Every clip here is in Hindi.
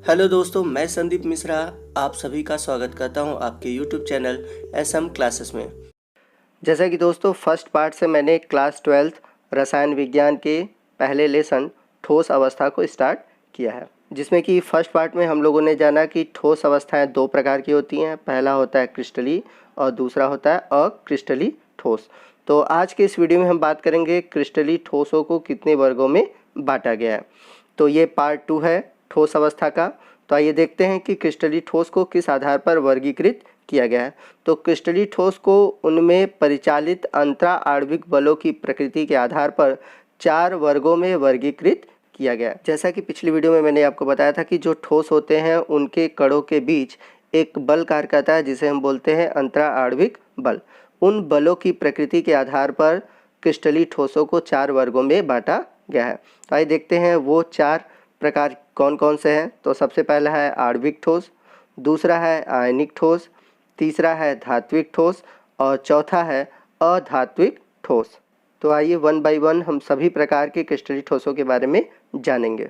हेलो दोस्तों, मैं संदीप मिश्रा आप सभी का स्वागत करता हूं आपके यूट्यूब चैनल एसएम क्लासेस में। जैसा कि दोस्तों फर्स्ट पार्ट से मैंने क्लास 12th रसायन विज्ञान के पहले लेसन ठोस अवस्था को स्टार्ट किया है, जिसमें कि फर्स्ट पार्ट में हम लोगों ने जाना कि ठोस अवस्थाएं दो प्रकार की होती हैं। पहला होता है क्रिस्टली और दूसरा होता है अक्रिस्टली ठोस। तो आज के इस वीडियो में हम बात करेंगे क्रिस्टली ठोसों को कितने वर्गों में बांटा गया है। तो ये पार्ट 2 है ठोस अवस्था का। तो आइए देखते हैं कि क्रिस्टली ठोस को किस आधार पर वर्गीकृत किया गया है। तो क्रिस्टली ठोस को उनमें परिचालित अंतरा आणविक बलों की प्रकृति के आधार पर 4 वर्गों में वर्गीकृत किया गया है। जैसा कि पिछली वीडियो में मैंने आपको बताया था कि जो ठोस होते हैं उनके कणों के बीच एक बल कार्य करता है जिसे हम बोलते हैं अंतरा आणविक बल। उन बलों की प्रकृति के आधार पर क्रिस्टली ठोसों को 4 वर्गों में बांटा गया है। तो आइए देखते हैं वो 4 प्रकार कौन कौन से हैं। तो सबसे पहला है आणविक ठोस, दूसरा है आयनिक ठोस, तीसरा है धात्विक ठोस और चौथा है अधात्विक ठोस। तो आइए वन बाय वन हम सभी प्रकार के क्रिस्टली ठोसों के बारे में जानेंगे।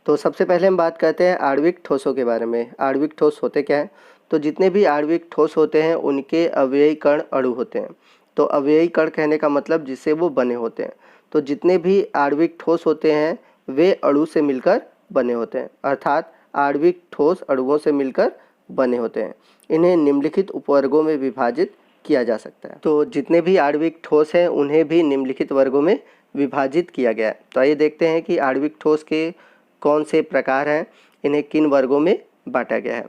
तो सबसे पहले हम बात करते हैं आणविक ठोसों के बारे में। आणविक ठोस होते क्या हैं? तो जितने भी आणविक ठोस होते हैं उनके अवयवी कण अणु होते हैं। तो अवयवी कण कहने का मतलब जिससे वो बने होते हैं। तो जितने भी आणविक ठोस होते हैं वे अणु से मिलकर बने होते हैं, अर्थात आणविक ठोस अणुओं से मिलकर बने होते हैं। इन्हें निम्नलिखित उपवर्गों में विभाजित किया जा सकता है। तो जितने भी आणविक ठोस हैं उन्हें भी निम्नलिखित वर्गों में विभाजित किया गया है। तो आइए देखते हैं कि आणविक ठोस के कौन से प्रकार हैं, इन्हें किन वर्गों में बांटा गया है।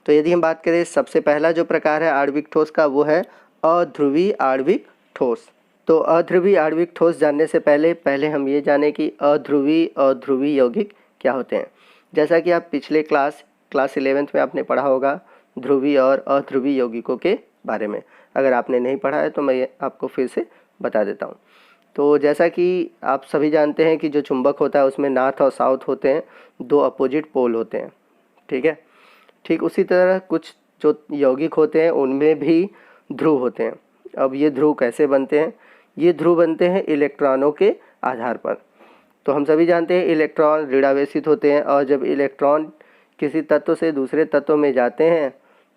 तो यदि हम बात करें सबसे पहला जो प्रकार है आणविक ठोस का वो है अध्रुवी आणविक ठोस। तो अध्रुवी आणविक ठोस जानने से पहले हम ये जानें कि अध्रुवी यौगिक क्या होते हैं। जैसा कि आप पिछले क्लास 11th में आपने पढ़ा होगा ध्रुवी और अध्रुवी यौगिकों के बारे में। अगर आपने नहीं पढ़ा है तो मैं आपको फिर से बता देता हूँ। तो जैसा कि आप सभी जानते हैं कि जो चुंबक होता है उसमें नॉर्थ और साउथ होते हैं, दो अपोजिट पोल होते हैं, ठीक है। ठीक उसी तरह कुछ जो यौगिक होते हैं उनमें भी ध्रुव होते हैं। अब ये ध्रुव कैसे बनते हैं? ये ध्रुव बनते हैं इलेक्ट्रॉनों के आधार पर। तो हम सभी जानते हैं इलेक्ट्रॉन ऋणावेशित होते हैं और जब इलेक्ट्रॉन किसी तत्व से दूसरे तत्व में जाते हैं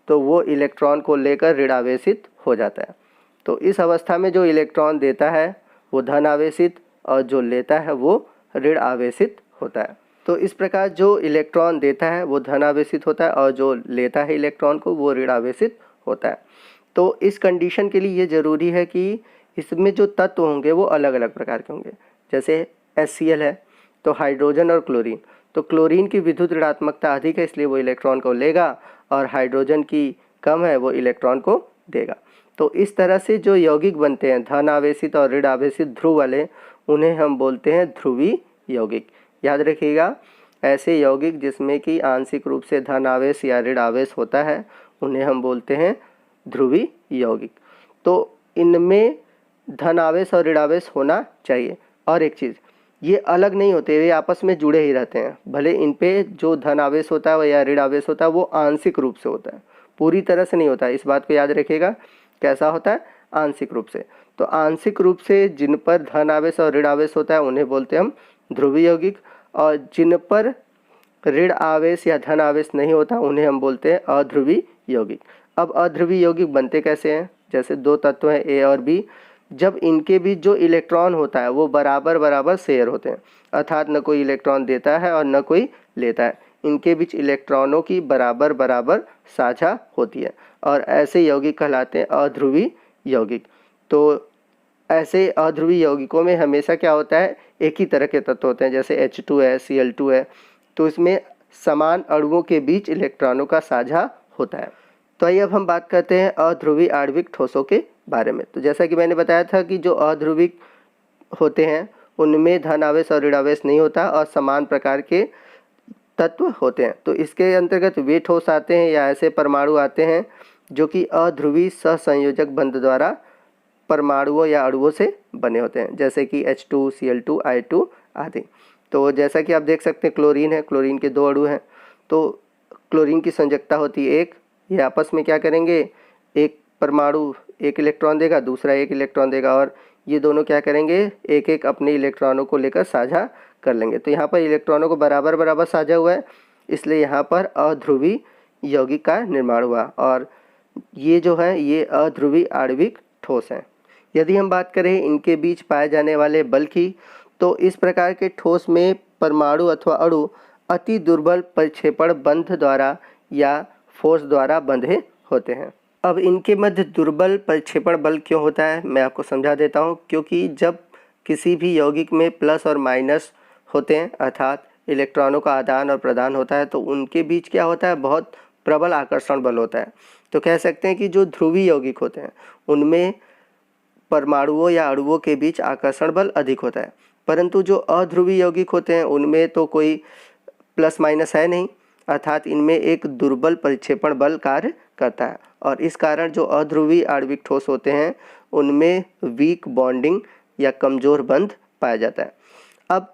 तो वो इलेक्ट्रॉन को लेकर ऋणावेशित हो जाता है। तो इस अवस्था में जो इलेक्ट्रॉन देता है वो धन आवेशित और जो लेता है वो ऋण आवेशित होता है। तो इस प्रकार जो इलेक्ट्रॉन देता है वो धन आवेशित होता है और जो लेता है इलेक्ट्रॉन को वो ऋण आवेशित होता है। तो इस कंडीशन के लिए ये ज़रूरी है कि इसमें जो तत्व होंगे वो अलग अलग प्रकार के होंगे। जैसे HCl है तो हाइड्रोजन और क्लोरीन। तो क्लोरीन की विद्युत ऋणात्मकता अधिक है इसलिए वो इलेक्ट्रॉन को लेगा और हाइड्रोजन की कम है वो इलेक्ट्रॉन को देगा। तो इस तरह से जो यौगिक बनते हैं धन आवेशित और ऋण आवेशित ध्रुव वाले उन्हें हम बोलते हैं ध्रुवी यौगिक। याद रखिएगा, ऐसे यौगिक जिसमें कि आंशिक रूप से धन आवेश या ऋण आवेश होता है उन्हें हम बोलते हैं ध्रुवी यौगिक। तो इनमें धन आवेश और ऋण आवेश होना चाहिए। और एक चीज़, ये अलग नहीं होते, वे आपस में जुड़े ही रहते हैं। भले इन पे जो धन आवेश होता है या ऋण आवेश होता है वो आंशिक रूप से होता है, पूरी तरह से नहीं होता है। इस बात को याद रखिएगा, कैसा होता है? आंशिक रूप से। तो आंशिक रूप से जिन पर धन आवेश और ऋण आवेश होता है उन्हें बोलते हैं हम ध्रुवीय यौगिक, और जिन पर ऋण आवेश या धन आवेश नहीं होता उन्हें हम बोलते हैं अध्रुवी यौगिक। अब अध्रुवी यौगिक बनते कैसे हैं? जैसे दो तत्व हैं A और B, जब इनके बीच जो इलेक्ट्रॉन होता है वो बराबर बराबर शेयर होते हैं, अर्थात न कोई इलेक्ट्रॉन देता है और न कोई लेता है। इनके बीच इलेक्ट्रॉनों की बराबर बराबर साझा होती है और ऐसे यौगिक कहलाते हैं अध्रुवी यौगिक। तो ऐसे अध्रुवी यौगिकों में हमेशा क्या होता है, एक ही तरह के तत्व होते हैं। जैसे H2 है, Cl2 है, तो इसमें समान अणुओं के बीच इलेक्ट्रॉनों का साझा होता है। तो आइए अब हम बात करते हैं अध्रुवी आणविक ठोसों के बारे में। तो जैसा कि मैंने बताया था कि जो अध्रुविक होते हैं उनमें धन आवेश और ऋण आवेश नहीं होता और समान प्रकार के तत्व होते हैं। तो इसके अंतर्गत वे ठोस आते हैं या ऐसे परमाणु आते हैं जो कि अध्रुवी सहसंयोजक बंध द्वारा परमाणुओं या अणुओं से बने होते हैं, जैसे कि H2, Cl2, I2 आदि। तो जैसा कि आप देख सकते हैं क्लोरीन है, क्लोरीन के दो अणु हैं। तो क्लोरीन की संयोजकता होती है एक, ये आपस में क्या करेंगे, एक परमाणु एक इलेक्ट्रॉन देगा, दूसरा एक इलेक्ट्रॉन देगा और ये दोनों क्या करेंगे, एक एक अपने इलेक्ट्रॉनों को लेकर साझा कर लेंगे। तो यहाँ पर इलेक्ट्रॉनों को बराबर बराबर साझा हुआ है इसलिए यहाँ पर अध्रुवी यौगिक का निर्माण हुआ और ये जो है ये अध्रुवी आणविक ठोस हैं। यदि हम बात करें इनके बीच पाए जाने वाले बल की, तो इस प्रकार के ठोस में परमाणु अथवा अणु अति दुर्बल परिक्षेपण बंध द्वारा या फोर्स द्वारा बंधे होते हैं। अब इनके मध्य दुर्बल परिक्षेपण बल क्यों होता है, मैं आपको समझा देता हूँ। क्योंकि जब किसी भी यौगिक में प्लस और माइनस होते हैं, अर्थात इलेक्ट्रॉनों का आदान और प्रदान होता है, तो उनके बीच क्या होता है, बहुत प्रबल आकर्षण बल होता है। तो कह सकते हैं कि जो ध्रुवीय यौगिक होते हैं उनमें परमाणुओं या अणुओं के बीच आकर्षण बल अधिक होता है, परंतु जो अध्रुवीय यौगिक होते हैं उनमें तो कोई प्लस माइनस है नहीं, अर्थात इनमें एक दुर्बल परिक्षेपण बल कार्य करता है और इस कारण जो अध्रुवीय आणविक ठोस होते हैं उनमें वीक बॉन्डिंग या कमज़ोर बंध पाया जाता है। अब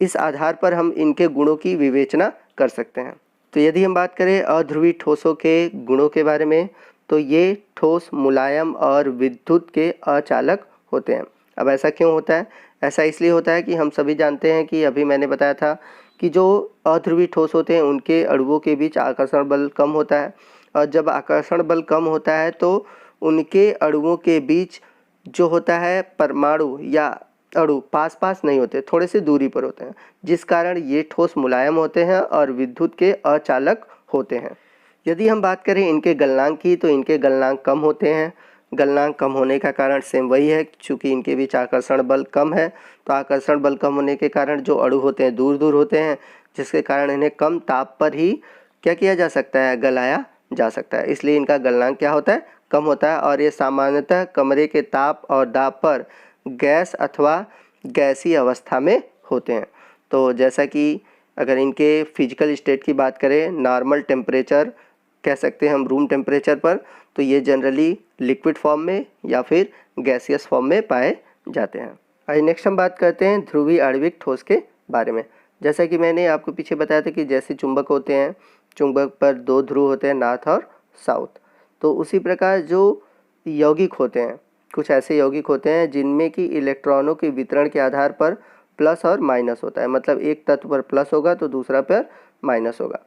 इस आधार पर हम इनके गुणों की विवेचना कर सकते हैं। तो यदि हम बात करें अध्रुवीय ठोसों के गुणों के बारे में, तो ये ठोस मुलायम और विद्युत के अचालक होते हैं। अब ऐसा क्यों होता है? ऐसा इसलिए होता है कि हम सभी जानते हैं कि अभी मैंने बताया था कि जो अध्रुवीय ठोस होते हैं उनके अणुओं के बीच आकर्षण बल कम होता है और जब आकर्षण बल कम होता है तो उनके अणुओं के बीच जो होता है परमाणु या अणु पास पास नहीं होते, थोड़े से दूरी पर होते हैं, जिस कारण ये ठोस मुलायम होते हैं और विद्युत के अचालक होते हैं। यदि हम बात करें इनके गलनांक की, तो इनके गलनांक कम होते हैं। गलनांक कम होने का कारण सेम वही है, चूँकि इनके बीच आकर्षण बल कम है, तो आकर्षण बल कम होने के कारण जो अणु होते हैं दूर दूर होते हैं, जिसके कारण इन्हें कम ताप पर ही क्या किया जा सकता है, गलाया जा सकता है। इसलिए इनका गलनांक क्या होता है, कम होता है और ये सामान्यतः कमरे के ताप और दाब पर गैस अथवा गैसीय अवस्था में होते हैं। तो जैसा कि अगर इनके फिजिकल स्टेट की बात करें, नॉर्मल टेम्परेचर कह सकते हैं हम रूम टेम्परेचर पर, तो ये जनरली लिक्विड फॉर्म में या फिर गैसियस फॉर्म में पाए जाते हैं। आइए नेक्स्ट हम बात करते हैं ध्रुवीय आणविक ठोस के बारे में। जैसा कि मैंने आपको पीछे बताया था कि जैसे चुंबक होते हैं, चुंबक पर दो ध्रुव होते हैं, नॉर्थ और साउथ, तो उसी प्रकार जो यौगिक होते हैं, कुछ ऐसे यौगिक होते हैं जिनमें कि इलेक्ट्रॉनों के वितरण के आधार पर प्लस और माइनस होता है। मतलब एक तत्व पर प्लस होगा तो दूसरा पर माइनस होगा,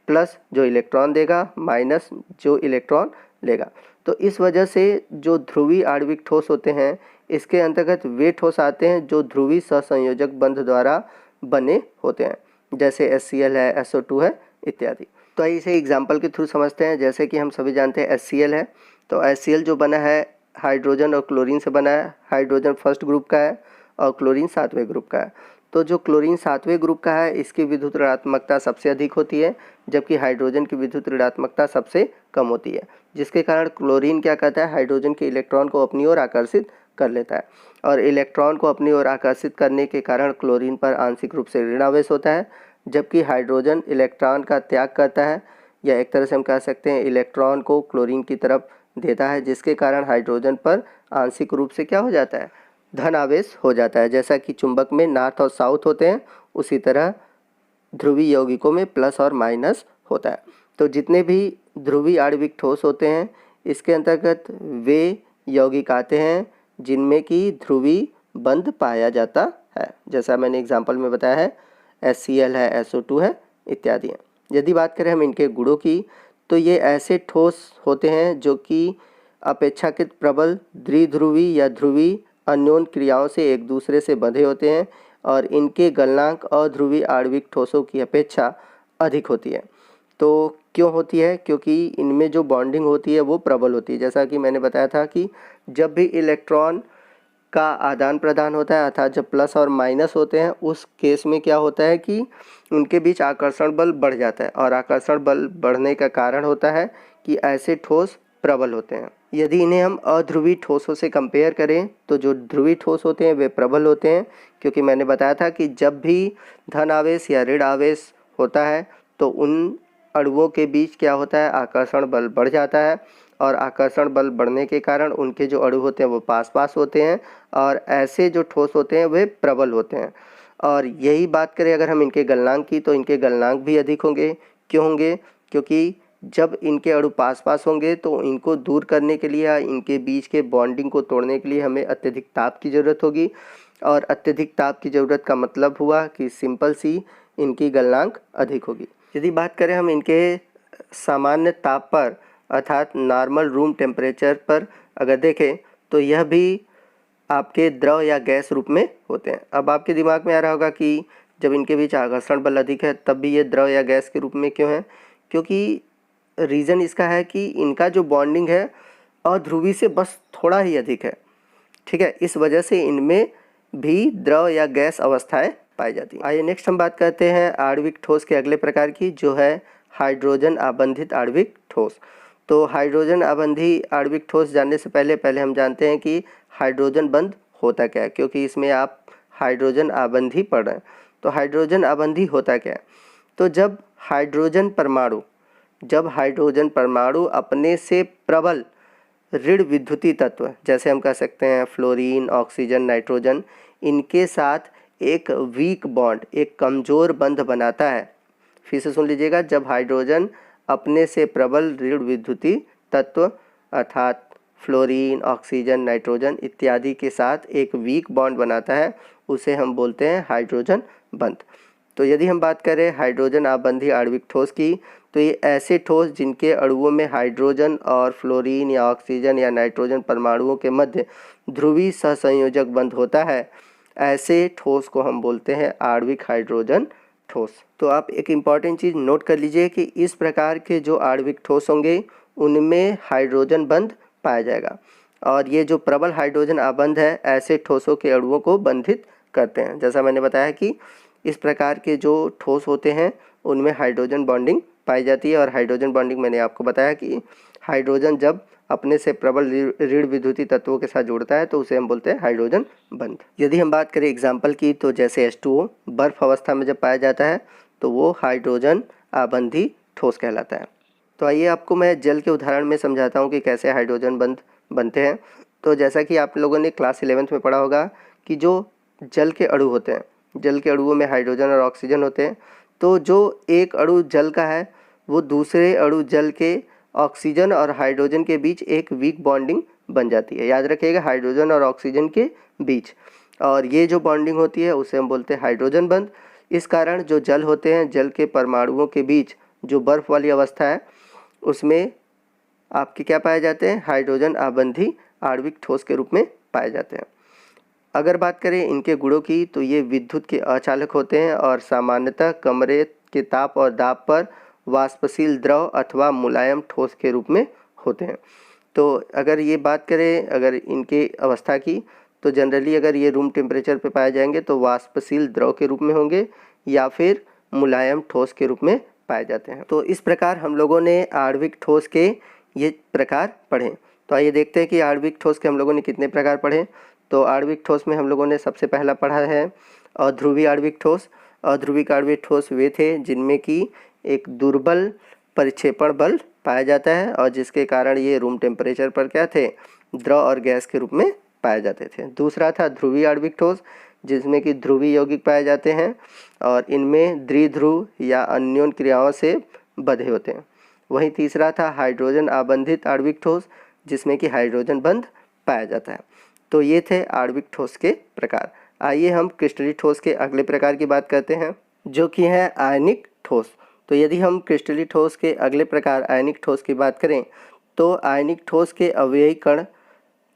प्लस जो इलेक्ट्रॉन देगा, माइनस जो इलेक्ट्रॉन लेगा। तो इस वजह से जो ध्रुवीय आणविक ठोस होते हैं इसके अंतर्गत वे ठोस आते हैं जो ध्रुवीय सहसंयोजक बंध द्वारा बने होते हैं, जैसे HCl है, SO2 है इत्यादि। तो इसे एग्जाम्पल के थ्रू समझते हैं। जैसे कि हम सभी जानते हैं HCl है, तो HCl जो बना है हाइड्रोजन और क्लोरीन से बना है। हाइड्रोजन फर्स्ट ग्रुप का है और क्लोरीन सातवें ग्रुप का है। तो जो क्लोरीन सातवें ग्रुप का है इसकी विद्युत ऋणात्मकता सबसे अधिक होती है, जबकि हाइड्रोजन की विद्युत ऋणात्मकता सबसे कम होती है, जिसके कारण क्लोरीन क्या करता है, हाइड्रोजन के इलेक्ट्रॉन को अपनी ओर आकर्षित कर लेता है और इलेक्ट्रॉन को अपनी ओर आकर्षित करने के कारण क्लोरीन पर आंशिक रूप से ऋणावेश होता है, जबकि हाइड्रोजन इलेक्ट्रॉन का त्याग करता है, या एक तरह से हम कह सकते हैं इलेक्ट्रॉन को क्लोरीन की तरफ देता है, जिसके कारण हाइड्रोजन पर आंशिक रूप से क्या हो जाता है, धन आवेश हो जाता है। जैसा कि चुंबक में नॉर्थ और साउथ होते हैं, उसी तरह ध्रुवीय यौगिकों में प्लस और माइनस होता है। तो जितने भी ध्रुवीय आणविक ठोस होते हैं इसके अंतर्गत वे यौगिक आते हैं जिनमें कि ध्रुवीय बंध पाया जाता है, जैसा मैंने एग्जाम्पल में बताया है, HCl है, SO2 है इत्यादि हैं। यदि बात करें हम इनके गुणों की, तो ये ऐसे ठोस होते हैं जो कि अपेक्षाकृत प्रबल द्विध्रुवी या ध्रुवीय अन्योन्य क्रियाओं से एक दूसरे से बंधे होते हैं और इनके गलनांक अध्रुवीय आणविक ठोसों की अपेक्षा अधिक होती है। तो क्यों होती है? क्योंकि इनमें जो बॉन्डिंग होती है वो प्रबल होती है। जैसा कि मैंने बताया था कि जब भी इलेक्ट्रॉन का आदान प्रदान होता है, अर्थात जब प्लस और माइनस होते हैं, उस केस में क्या होता है कि उनके बीच आकर्षण बल बढ़ जाता है और आकर्षण बल बढ़ने का कारण होता है कि ऐसे ठोस प्रबल होते हैं। यदि इन्हें हम अध्रुवीय ठोसों से कंपेयर करें तो जो ध्रुवीय ठोस होते हैं वे प्रबल होते हैं, क्योंकि मैंने बताया था कि जब भी धन आवेश या ऋण आवेश होता है तो उन अणुओं के बीच क्या होता है, आकर्षण बल बढ़ जाता है और आकर्षण बल बढ़ने के कारण उनके जो अणु होते हैं वो पास पास होते हैं और ऐसे जो ठोस होते हैं वे प्रबल होते हैं। और यही बात करें अगर हम इनके गलनांक की, तो इनके गलनांक भी अधिक होंगे। क्यों होंगे? क्योंकि जब इनके अणु पास पास होंगे तो इनको दूर करने के लिए या इनके बीच के बॉन्डिंग को तोड़ने के लिए हमें अत्यधिक ताप की ज़रूरत होगी और अत्यधिक ताप की ज़रूरत का मतलब हुआ कि सिंपल सी इनकी गलनांक अधिक होगी। यदि बात करें हम इनके सामान्य ताप पर अर्थात नॉर्मल रूम टेम्परेचर पर अगर देखें तो यह भी आपके द्रव या गैस रूप में होते हैं। अब आपके दिमाग में आ रहा होगा कि जब इनके बीच आकर्षण बल अधिक है तब भी ये द्रव या गैस के रूप में क्यों है? क्योंकि रीज़न इसका है कि इनका जो बॉन्डिंग है अध्रुवी से बस थोड़ा ही अधिक है, ठीक है। इस वजह से इनमें भी द्रव या गैस अवस्थाएं पाई जाती हैं। आइए नेक्स्ट हम बात करते हैं आणविक ठोस के अगले प्रकार की, जो है हाइड्रोजन आबंधित आणविक ठोस। तो हाइड्रोजन आबंधी आणविक ठोस जानने से पहले हम जानते हैं कि हाइड्रोजन बंध होता क्या है, क्योंकि इसमें आप हाइड्रोजन आबंधी पढ़ रहे हैं। तो हाइड्रोजन आबंधी होता क्या है? तो जब हाइड्रोजन परमाणु अपने से प्रबल ऋण विद्युतीय तत्व, जैसे हम कह सकते हैं फ्लोरीन, ऑक्सीजन, नाइट्रोजन, इनके साथ एक वीक बॉन्ड, एक कमज़ोर बंध बनाता है। फिर से सुन लीजिएगा, जब हाइड्रोजन अपने से प्रबल ऋण विद्युतीय तत्व अर्थात फ्लोरीन, ऑक्सीजन, नाइट्रोजन इत्यादि के साथ एक वीक बॉन्ड बनाता है, उसे हम बोलते हैं हाइड्रोजन बंध। तो यदि हम बात करें हाइड्रोजन आबंधी आणविक ठोस की, तो ये ऐसे ठोस जिनके अणुओं में हाइड्रोजन और फ्लोरीन या ऑक्सीजन या नाइट्रोजन परमाणुओं के मध्य ध्रुवीय सहसंयोजक बंध होता है, ऐसे ठोस को हम बोलते हैं आणविक हाइड्रोजन ठोस। तो आप एक इम्पॉर्टेंट चीज़ नोट कर लीजिए कि इस प्रकार के जो आणविक ठोस होंगे उनमें हाइड्रोजन बंध पाया जाएगा, और ये जो प्रबल हाइड्रोजन आबंध है ऐसे ठोसों के अणुओं को बंधित करते हैं। जैसा मैंने बताया कि इस प्रकार के जो ठोस होते हैं उनमें हाइड्रोजन बॉन्डिंग पाई जाती है, और हाइड्रोजन बॉन्डिंग मैंने आपको बताया कि हाइड्रोजन जब अपने से प्रबल ऋण विद्युतीय तत्वों के साथ जुड़ता है तो उसे हम बोलते हैं हाइड्रोजन बंध। यदि हम बात करें एग्जाम्पल की, तो जैसे H2O बर्फ अवस्था में जब पाया जाता है तो वो हाइड्रोजन आबंधी ठोस कहलाता है। तो आइए आपको मैं जल के उदाहरण में समझाता हूँ कि कैसे हाइड्रोजन बंध बनते हैं। तो जैसा कि आप लोगों ने क्लास 11th में पढ़ा होगा कि जो जल के अणु होते हैं, जल के अणुओं में हाइड्रोजन और ऑक्सीजन होते हैं, तो जो एक अणु जल का है वो दूसरे अणु जल के ऑक्सीजन और हाइड्रोजन के बीच एक वीक बॉन्डिंग बन जाती है। याद रखिएगा, हाइड्रोजन और ऑक्सीजन के बीच, और ये जो बॉन्डिंग होती है उसे हम बोलते हैं हाइड्रोजन बंध। इस कारण जो जल होते हैं, जल के परमाणुओं के बीच जो बर्फ़ वाली अवस्था है उसमें आपके क्या पाए जाते हैं? हाइड्रोजन आबंधी आणविक ठोस के रूप में पाए जाते हैं। अगर बात करें इनके गुणों की, तो ये विद्युत के अचालक होते हैं और सामान्यतः कमरे के ताप और दाब पर वाष्पशील द्रव अथवा मुलायम ठोस के रूप में होते हैं। तो अगर ये बात करें अगर इनके अवस्था की, तो जनरली अगर ये रूम टेम्परेचर पे पाए जाएंगे तो वाष्पशील द्रव के रूप में होंगे या फिर मुलायम ठोस के रूप में पाए जाते हैं। तो इस प्रकार हम लोगों ने आणविक ठोस के ये प्रकार पढ़े। तो आइए देखते हैं कि आणविक ठोस के हम लोगों ने कितने प्रकार पढ़े। तो आणविक ठोस में हम लोगों ने सबसे पहला पढ़ा है अध्रुवीय आणविक ठोस। अध्रुवीय आणविक ठोस वे थे जिनमें कि एक दुर्बल परिक्षेपण बल पाया जाता है और जिसके कारण ये रूम टेम्परेचर पर क्या थे? द्रव और गैस के रूप में पाए जाते थे। दूसरा था ध्रुवीय आणविक ठोस, जिसमें कि ध्रुवीय यौगिक पाए जाते हैं और इनमें द्विध्रुव या अन्योन क्रियाओं से बंधे होते हैं। वहीं तीसरा था हाइड्रोजन आबंधित आणविक ठोस, जिसमें कि हाइड्रोजन बंध पाया जाता है। तो ये थे आणविक ठोस के प्रकार। आइए हम क्रिस्टलीय ठोस के अगले प्रकार की बात करते हैं, जो कि है आयनिक ठोस। तो यदि हम क्रिस्टलीय ठोस के अगले प्रकार आयनिक ठोस की बात करें, तो आयनिक ठोस के अवयवी कण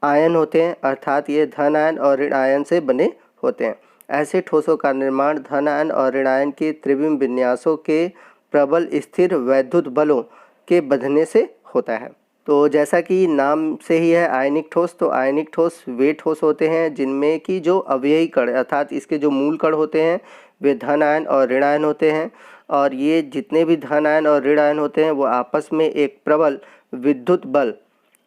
आयन होते हैं, अर्थात ये धन आयन और ऋण आयन से बने होते हैं। ऐसे ठोसों का निर्माण धन आयन और ऋण आयन के त्रिविम विन्यासों के प्रबल स्थिर वैद्युत बलों के बंधने से होता है। तो जैसा कि नाम से ही है आयनिक ठोस, तो आयनिक ठोस वे ठोस होते हैं जिनमें कि जो अवयवी कण अर्थात इसके जो मूल कण होते हैं वे धन आयन और ऋण आयन होते हैं, और ये जितने भी धन आयन और ऋण आयन होते हैं वो आपस में एक प्रबल विद्युत बल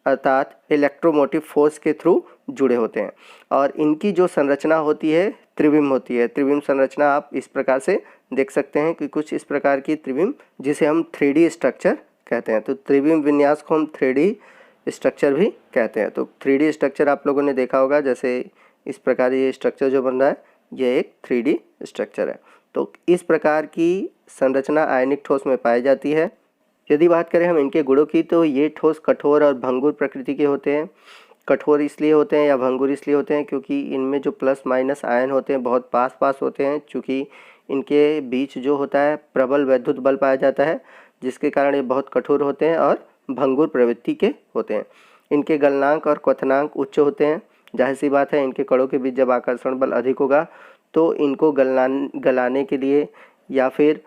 अर्थात इलेक्ट्रोमोटिव फोर्स के थ्रू जुड़े होते हैं। और इनकी जो संरचना होती है त्रिविम होती है। त्रिविम संरचना आप इस प्रकार से देख सकते हैं कि कुछ इस प्रकार की त्रिविम, जिसे हम 3D स्ट्रक्चर कहते हैं। तो त्रिविम विन्यास को हम 3D स्ट्रक्चर भी कहते हैं। तो 3D स्ट्रक्चर आप लोगों ने देखा होगा, जैसे इस प्रकार ये स्ट्रक्चर जो बन रहा है ये एक 3D स्ट्रक्चर है। तो इस प्रकार की संरचना आयनिक ठोस में पाई जाती है। यदि बात करें हम इनके गुणों की, तो ये ठोस कठोर और भंगुर प्रकृति के होते हैं। कठोर इसलिए होते हैं या भंगुर इसलिए होते हैं क्योंकि इनमें जो प्लस माइनस आयन होते हैं बहुत पास पास होते हैं, चूँकि इनके बीच जो होता है प्रबल वैद्युत बल पाया जाता है, जिसके कारण ये बहुत कठोर होते हैं और भंगुर प्रवृत्ति के होते हैं। इनके गलनांक और क्वथनांक उच्च होते हैं। जाहिर सी बात है, इनके कणों के बीच जब आकर्षण बल अधिक होगा तो इनको गलाने के लिए या फिर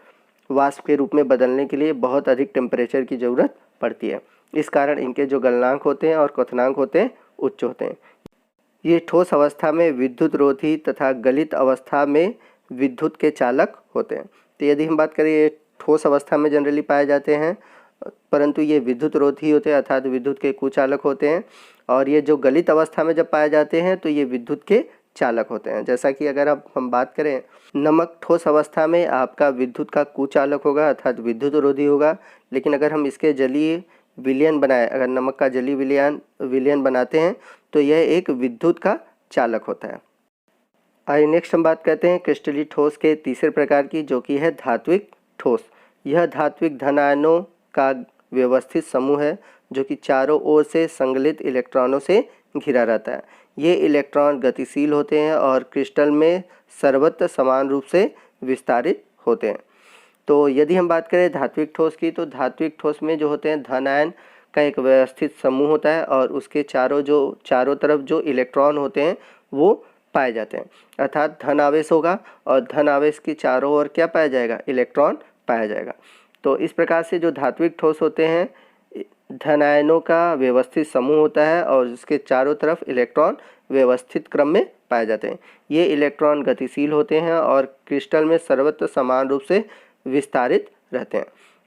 वाष्प के रूप में बदलने के लिए बहुत अधिक टेम्परेचर की ज़रूरत पड़ती है। इस कारण इनके जो गलनांक होते हैं और क्वथनांक होते हैं उच्च होते हैं। ये ठोस अवस्था में विद्युत रोधी तथा गलित अवस्था में विद्युत के चालक होते हैं। तो यदि हम बात करें, ये ठोस अवस्था में जनरली पाए जाते हैं, परंतु ये विद्युत रोधी होते हैं अर्थात विद्युत के कुचालक होते हैं। और ये जो गलित अवस्था में जब पाए जाते हैं तो ये विद्युत के चालक होते हैं। जैसा कि अगर अब हम बात करें, नमक ठोस अवस्था में आपका विद्युत का कुचालक होगा अर्थात विद्युत रोधी होगा, लेकिन अगर हम इसके जलीय विलयन बनाए, अगर नमक का जलीय विलयन बनाते हैं तो यह एक विद्युत का चालक होता है। आइए नेक्स्ट हम बात करते हैं क्रिस्टलीय ठोस के तीसरे प्रकार की, जो कि है धात्विक ठोस। यह धात्विक धन आयनों का व्यवस्थित समूह है जो कि चारों ओर से संगलित इलेक्ट्रॉनों से घिरा रहता है। ये इलेक्ट्रॉन गतिशील होते हैं और क्रिस्टल में सर्वत्र समान रूप से विस्तारित होते हैं। तो यदि हम बात करें धात्विक ठोस की, तो धात्विक ठोस में जो होते हैं धन आयन का एक व्यवस्थित समूह होता है और उसके चारों तरफ जो इलेक्ट्रॉन होते हैं वो पाए जाते हैं, अर्थात धन आवेश होगा और धन आवेश के चारों ओर क्या पाया जाएगा, इलेक्ट्रॉन पाया जाएगा। तो इस प्रकार से जो धात्विक ठोस होते हैं, धन आयनों का व्यवस्थित समूह होता है और उसके चारों तरफ इलेक्ट्रॉन व्यवस्थित क्रम में पाए जाते हैं। ये इलेक्ट्रॉन गतिशील होते हैं और क्रिस्टल में सर्वत्र समान रूप से विस्तारित रहते हैं।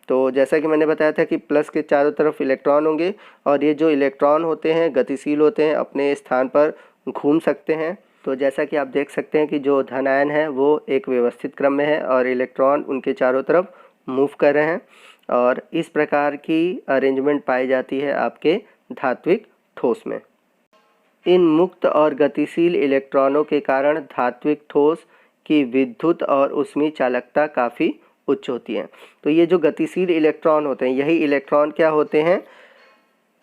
तो जैसा कि मैंने बताया था कि प्लस के चारों तरफ इलेक्ट्रॉन होंगे और ये जो इलेक्ट्रॉन होते हैं गतिशील होते हैं, अपने स्थान पर घूम सकते हैं। तो जैसा कि आप देख सकते हैं कि जो धन आयन है वो एक व्यवस्थित क्रम में है और इलेक्ट्रॉन उनके चारों तरफ मूव कर रहे हैं और इस प्रकार की अरेंजमेंट पाई जाती है आपके धात्विक ठोस में। इन मुक्त और गतिशील इलेक्ट्रॉनों के कारण धात्विक ठोस की विद्युत और ऊष्मीय चालकता काफ़ी उच्च होती है। तो ये जो गतिशील इलेक्ट्रॉन होते हैं, यही इलेक्ट्रॉन क्या होते हैं,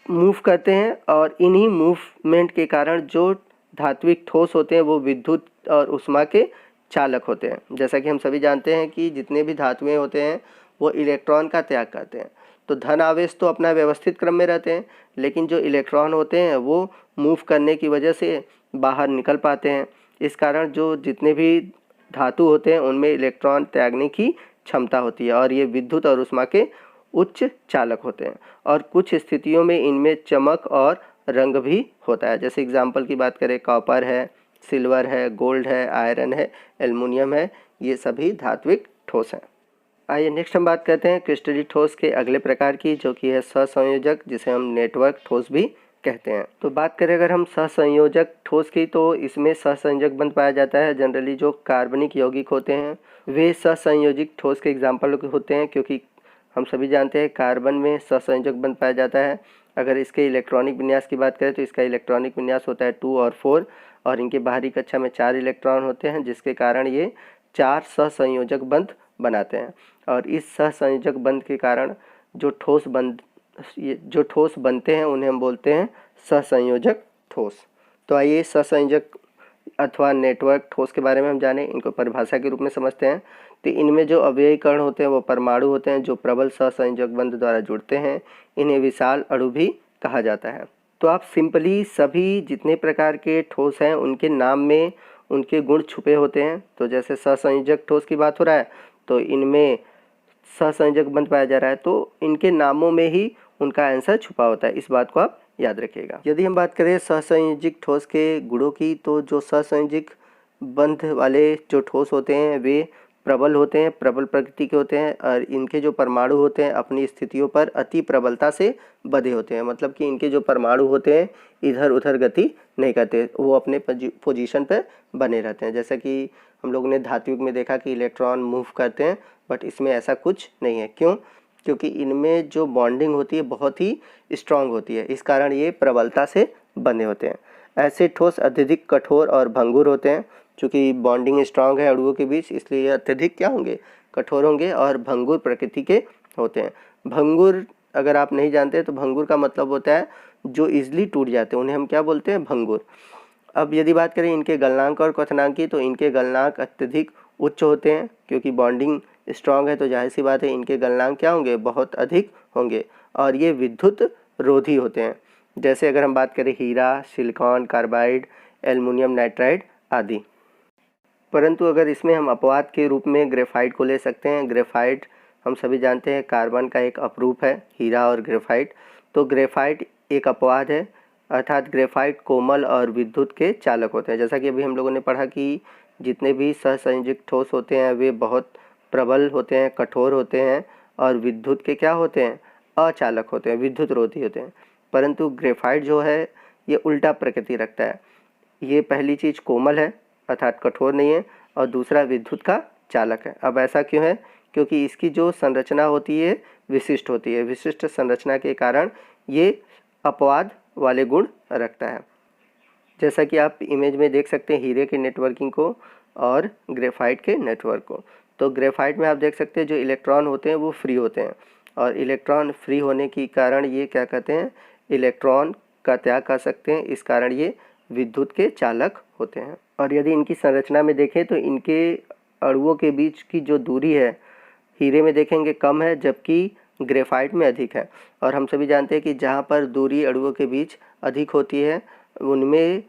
मूव करते हैं और इन्हीं मूवमेंट के कारण जो धात्विक ठोस होते हैं वो विद्युत और ऊष्मा के चालक होते हैं। जैसा कि हम सभी जानते हैं कि जितने भी धातुएं होते हैं वो इलेक्ट्रॉन का त्याग करते हैं। तो धन आवेश तो अपना व्यवस्थित क्रम में रहते हैं, लेकिन जो इलेक्ट्रॉन होते हैं वो मूव करने की वजह से बाहर निकल पाते हैं। इस कारण जो जितने भी धातु होते हैं उनमें इलेक्ट्रॉन त्यागने की क्षमता होती है और ये विद्युत और ऊष्मा के उच्च चालक होते हैं। और कुछ स्थितियों में इनमें चमक और रंग भी होता है। जैसे एग्जाम्पल की बात करें, कॉपर है, सिल्वर है, गोल्ड है, आयरन है, एल्युमिनियम है, ये सभी धात्विक ठोस हैं। आइए नेक्स्ट हम बात करते हैं क्रिस्टलीय ठोस के अगले प्रकार की, जो कि है सहसंयोजक, जिसे हम नेटवर्क ठोस भी कहते हैं। तो बात करें अगर हम सहसंयोजक ठोस की, तो इसमें सहसंयोजक बंध पाया जाता है। जनरली जो कार्बनिक यौगिक होते हैं वे सहसंयोजक ठोस के एग्जाम्पल होते हैं, क्योंकि हम सभी जानते हैं कार्बन में सहसंयोजक बंध पाया जाता है। अगर इसके इलेक्ट्रॉनिक विन्यास की बात करें तो इसका इलेक्ट्रॉनिक विन्यास होता है 2 और 4 और इनके बाहरी कक्षा में 4 इलेक्ट्रॉन होते हैं, जिसके कारण ये 4 सहसंयोजक बंध बनाते हैं। और इस सहसंयोजक बंध के कारण जो ठोस बनते हैं उन्हें हम बोलते हैं सहसंयोजक ठोस। तो आइए सहसंयोजक अथवा नेटवर्क ठोस के बारे में हम जानें, इनको परिभाषा के रूप में समझते हैं। तो इनमें जो अवयवी कण होते हैं वो परमाणु होते हैं जो प्रबल सहसंयोजक बंध द्वारा जुड़ते हैं। इन्हें विशाल अणु भी कहा जाता है। तो आप सिंपली सभी जितने प्रकार के ठोस हैं उनके नाम में उनके गुण छुपे होते हैं। तो जैसे सहसंयोजक ठोस की बात हो रहा है तो इनमें सहसंयोजक बंध पाया जा रहा है, तो इनके नामों में ही उनका आंसर छुपा होता है। इस बात को आप याद रखिएगा। यदि हम बात करें सहसंयोजक ठोस के गुणों की, तो जो सहसंयोजक बंध वाले जो ठोस होते हैं वे प्रबल होते हैं, प्रबल प्रकृति के होते हैं और इनके जो परमाणु होते हैं अपनी स्थितियों पर अति प्रबलता से बंधे होते हैं। मतलब कि इनके जो परमाणु होते हैं इधर उधर गति नहीं करते, वो अपने पोजीशन पर बने रहते हैं। जैसा कि हम लोगों ने धात्विक में देखा कि इलेक्ट्रॉन मूव करते हैं, बट इसमें ऐसा कुछ नहीं है। क्यों? क्योंकि इनमें जो बॉन्डिंग होती है बहुत ही स्ट्रांग होती है, इस कारण ये प्रबलता से बंधे होते हैं। ऐसे ठोस अत्यधिक कठोर और भंगुर होते हैं। चूँकि बॉन्डिंग स्ट्रांग है अणुओं के बीच, इसलिए ये अत्यधिक क्या होंगे, कठोर होंगे और भंगुर प्रकृति के होते हैं। भंगुर अगर आप नहीं जानते तो भंगुर का मतलब होता है जो ईजिली टूट जाते हैं, उन्हें हम क्या बोलते हैं, भंगुर। अब यदि बात करें इनके गलनांक और क्वथनांक की, तो इनके गलनांक अत्यधिक उच्च होते हैं, क्योंकि बॉन्डिंग स्ट्रांग है तो जाहिर सी बात है इनके गलनांक क्या होंगे, बहुत अधिक होंगे। और ये विद्युत रोधी होते हैं, जैसे अगर हम बात करें हीरा, सिलिकॉन कार्बाइड, एल्युमिनियम नाइट्राइड आदि। परंतु अगर इसमें हम अपवाद के रूप में ग्रेफाइट को ले सकते हैं। ग्रेफाइट हम सभी जानते हैं कार्बन का एक अपरूप है, हीरा और ग्रेफाइट। तो ग्रेफाइट एक अपवाद है, अर्थात ग्रेफाइट कोमल और विद्युत के चालक होते हैं। जैसा कि अभी हम लोगों ने पढ़ा कि जितने भी सहसंयोजक ठोस होते हैं वे बहुत प्रबल होते हैं, कठोर होते हैं, और विद्युत के क्या होते हैं, अचालक होते हैं, विद्युत रोधी होते हैं। परंतु ग्रेफाइट जो है ये उल्टा प्रकृति रखता है। ये पहली चीज़ कोमल है अर्थात कठोर नहीं है, और दूसरा विद्युत का चालक है। अब ऐसा क्यों है, क्योंकि इसकी जो संरचना होती है विशिष्ट होती है। विशिष्ट संरचना के कारण ये अपवाद वाले गुण रखता है। जैसा कि आप इमेज में देख सकते हैं हीरे के नेटवर्किंग को और ग्रेफाइट के नेटवर्क को। तो ग्रेफाइट में आप देख सकते हैं जो इलेक्ट्रॉन होते हैं वो फ्री होते हैं, और इलेक्ट्रॉन फ्री होने के कारण ये क्या कहते हैं, इलेक्ट्रॉन का त्याग कर सकते हैं। इस कारण ये विद्युत के चालक होते हैं। और यदि इनकी संरचना में देखें तो इनके अणुओं के बीच की जो दूरी है हीरे में देखेंगे कम है, जबकि ग्रेफाइट में अधिक है। और हम सभी जानते हैं कि जहाँ पर दूरी अणुओं के बीच अधिक होती है उनमें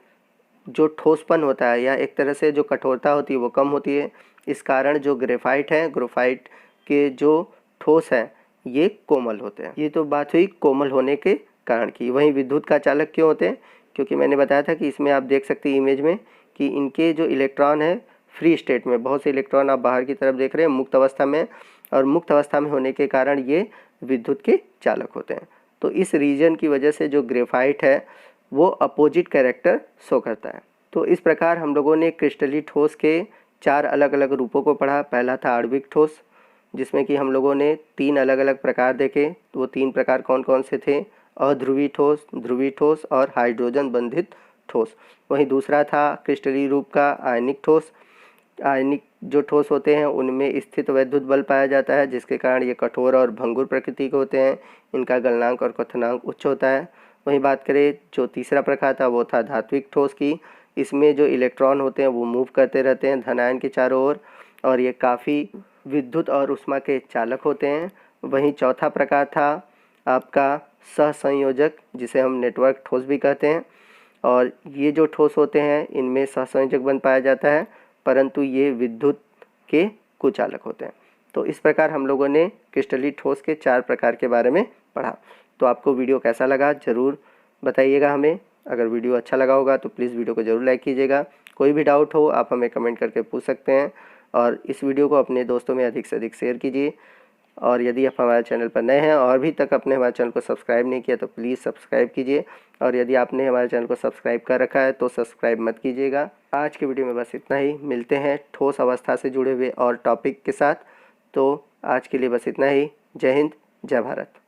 जो ठोसपन होता है या एक तरह से जो कठोरता होती है वो कम होती है। इस कारण जो ग्रेफाइट है, ग्रेफाइट के जो ठोस हैं ये कोमल होते हैं। ये तो बात हुई कोमल होने के कारण की। वहीं विद्युत का चालक क्यों होते हैं, क्योंकि मैंने बताया था कि इसमें आप देख सकते हैं इमेज में कि इनके जो इलेक्ट्रॉन है फ्री स्टेट में, बहुत से इलेक्ट्रॉन आप बाहर की तरफ देख रहे हैं मुक्त अवस्था में, और मुक्त अवस्था में होने के कारण ये विद्युत के चालक होते हैं। तो इस रीजन की वजह से जो ग्रेफाइट है वो अपोजिट कैरेक्टर शो करता है। तो इस प्रकार हम लोगों ने क्रिस्टलीय ठोस के 4 अलग अलग रूपों को पढ़ा। पहला था आणविक ठोस, जिसमें कि हम लोगों ने 3 अलग अलग प्रकार देखे। वो 3 प्रकार कौन कौन से थे, अध्रुवी ठोस, ध्रुवी ठोस और हाइड्रोजन बंधित ठोस। वहीं दूसरा था क्रिस्टलीय रूप का आयनिक ठोस। आयनिक जो ठोस होते हैं उनमें स्थित वैद्युत बल पाया जाता है, जिसके कारण ये कठोर और भंगुर प्रकृति के होते हैं। इनका गलनांक और क्वथनांक उच्च होता है। वहीं बात करें जो तीसरा प्रकार था वो था धात्विक ठोस की। इसमें जो इलेक्ट्रॉन होते हैं वो मूव करते रहते हैं धनायन के चारों ओर, और ये काफ़ी विद्युत और ऊष्मा के चालक होते हैं। वहीं चौथा प्रकार था आपका सहसंयोजक, जिसे हम नेटवर्क ठोस भी कहते हैं। और ये जो ठोस होते हैं इनमें सहसंयोजक बन पाया जाता है, परंतु ये विद्युत के कुचालक होते हैं। तो इस प्रकार हम लोगों ने क्रिस्टलीय ठोस के 4 प्रकार के बारे में पढ़ा। तो आपको वीडियो कैसा लगा ज़रूर बताइएगा हमें। अगर वीडियो अच्छा लगा होगा तो प्लीज़ वीडियो को ज़रूर लाइक कीजिएगा। कोई भी डाउट हो आप हमें कमेंट करके पूछ सकते हैं, और इस वीडियो को अपने दोस्तों में अधिक से अधिक शेयर कीजिए। और यदि आप हमारे चैनल पर नए हैं और अभी तक आपने हमारे चैनल को सब्सक्राइब नहीं किया तो प्लीज़ सब्सक्राइब कीजिए, और यदि आपने हमारे चैनल को सब्सक्राइब कर रखा है तो सब्सक्राइब मत कीजिएगा। आज की वीडियो में बस इतना ही। मिलते हैं ठोस अवस्था से जुड़े हुए और टॉपिक के साथ। तो आज के लिए बस इतना ही। जय हिंद, जय भारत।